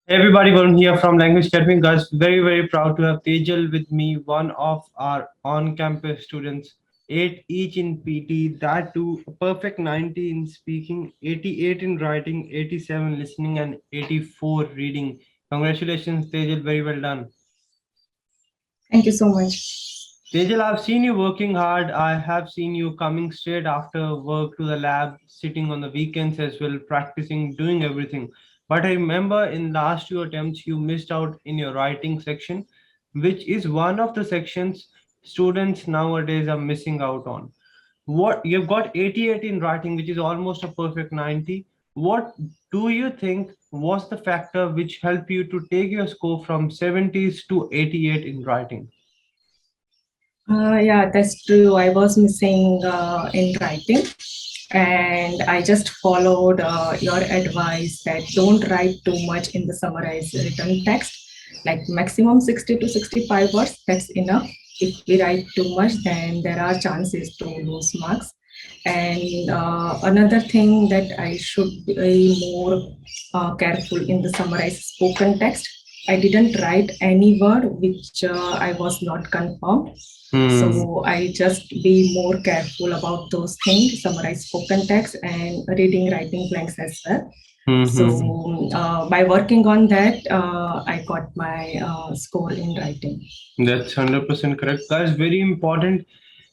Hey everybody, Varun here from Language Academy. Guys, very proud to have Tejal with me, one of our on-campus students. 8 each in PT, that too a perfect 90 in speaking, 88 in writing, 87 listening, and 84 reading. Congratulations, Tejal. Very well done. Thank you so much. Tejal, I've seen you working hard. I have seen you coming straight after work to the lab, sitting on the weekends as well, practicing, doing everything. But I remember in last two attempts, you missed out in your writing section, which is one of the sections students nowadays are missing out on. What you've got 88 in writing, which is almost a perfect 90. What do you think was the factor which helped you to take your score from 70s to 88 in writing? Yeah, that's true. I was missing in writing, and I just followed your advice that don't write too much in the summarized written text, like maximum 60 to 65 words. That's enough. If we write too much, then there are chances to lose marks. And another thing that I should be more careful in the summarized spoken text. I didn't write any word which I was not confirmed. Hmm. So I just be more careful about those things, summarize spoken text and reading, writing blanks as well. Hmm. So by working on that, I got my score in writing. That's 100% correct. Guys, very important.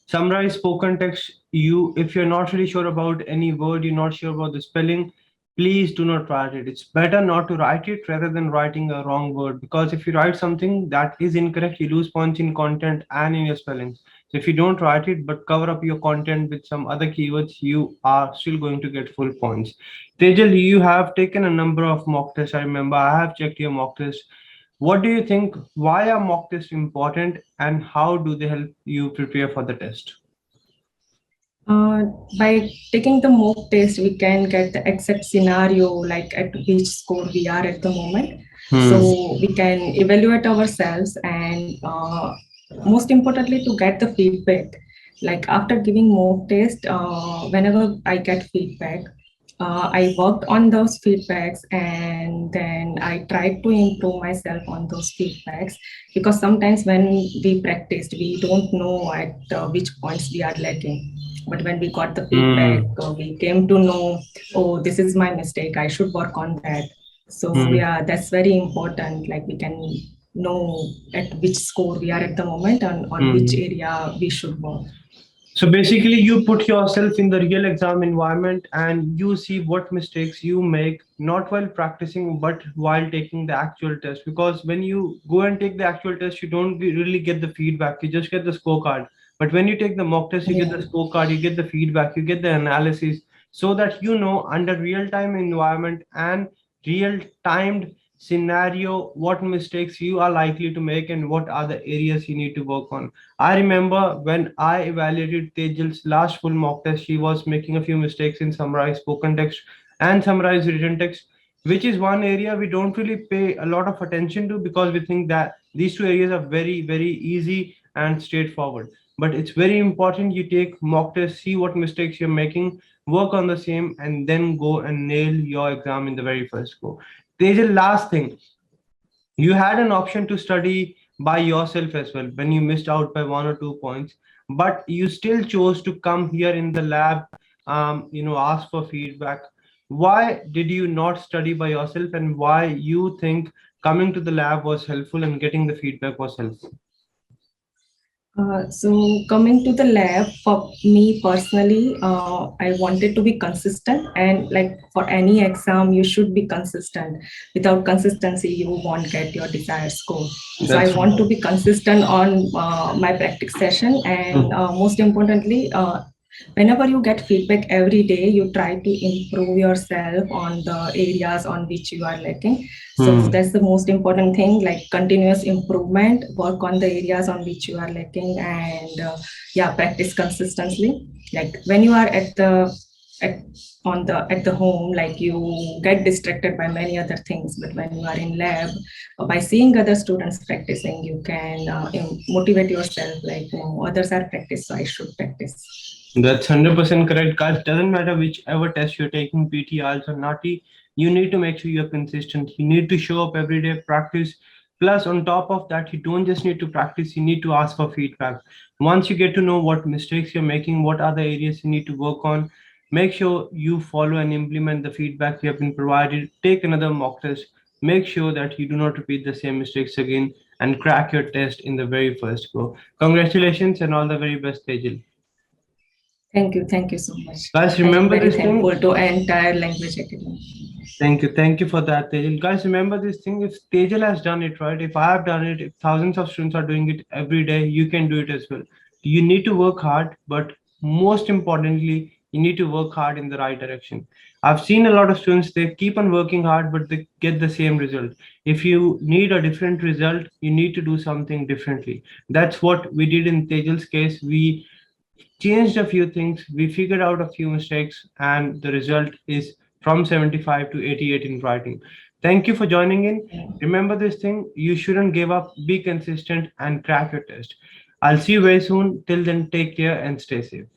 Summarize spoken text. You, if you're not really sure about any word, you're not sure about the spelling, please do not write it. It's better not to write it rather than writing a wrong word. Because if you write something that is incorrect, you lose points in content and in your spellings. So if you don't write it but cover up your content with some other keywords, you are still going to get full points. Tejal, you have taken a number of mock tests. I remember I have checked your mock tests. What do you think? Why are mock tests important and how do they help you prepare for the test? Uh, by taking the mock test, we can get the exact scenario, like at which score we are at the moment. Hmm. So we can evaluate ourselves and most importantly, to get the feedback. Like after giving mock test, whenever I get feedback, I worked on those feedbacks and then I tried to improve myself on those feedbacks because sometimes when we practiced, we don't know at which points we are lacking. But when we got the feedback, Hmm. we came to know, oh, this is my mistake. I should work on that. So Hmm. yeah, that's very important. Like we can know at which score we are at the moment and on which Hmm. area we should work. So basically, you put yourself in the real exam environment and you see what mistakes you make, not while practicing, but while taking the actual test. Because when you go and take the actual test, you don't really get the feedback, you just get the scorecard. But when you take the mock test, you get Yeah. the scorecard, you get the feedback, you get the analysis, so that you know under real time environment and real timed scenario what mistakes you are likely to make and what are the areas you need to work on. I remember when I evaluated Tejal's last full mock test, she was making a few mistakes in summarized spoken text and summarized written text, which is one area we don't really pay a lot of attention to because we think that these two areas are very easy and straightforward. But it's very important you take mock test, see what mistakes you're making, work on the same, and then go and nail your exam in the very first go. Tejal, last thing, you had an option to study by yourself as well when you missed out by 1 or 2 points, but you still chose to come here in the lab, ask for feedback. Why did you not study by yourself, and why you think coming to the lab was helpful and getting the feedback was helpful? So coming to the lab for me personally, I wanted to be consistent and like for any exam, you should be consistent. Without consistency, you won't get your desired score. So I That's want to be consistent on my practice session and most importantly, whenever you get feedback every day, you try to improve yourself on the areas on which you are lacking. So Hmm. that's the most important thing, like continuous improvement, work on the areas on which you are lacking and yeah, practice consistently. Like when you are at at the home, like you get distracted by many other things, but when you are in lab, by seeing other students practicing, you can motivate yourself, like, others are practice, so I should practice. That's 100% correct, guys. Doesn't matter whichever test you're taking, PT, IELTS, or NAATI, you need to make sure you're consistent. You need to show up every day, practice. Plus, on top of that, you don't just need to practice, you need to ask for feedback. Once you get to know what mistakes you're making, what are the areas you need to work on, make sure you follow and implement the feedback you have been provided. Take another mock test. Make sure that you do not repeat the same mistakes again and crack your test in the very first go. Congratulations and all the very best, Tejal. Thank you so much. Guys, remember I'm very this thankful thing. to entire language academy. Thank you for that, Tejal. Guys, remember this thing. If Tejal has done it, right? If I have done it, if thousands of students are doing it every day, you can do it as well. You need to work hard, but most importantly, you need to work hard in the right direction. I've seen a lot of students, they keep on working hard, but they get the same result. If you need a different result, you need to do something differently. That's what we did in Tejal's case. We changed a few things, we figured out a few mistakes, and the result is from 75 to 88 in writing. Thank you for joining in. Remember this thing, you shouldn't give up, be consistent and crack your test. I'll see you very soon. Till then, take care and stay safe.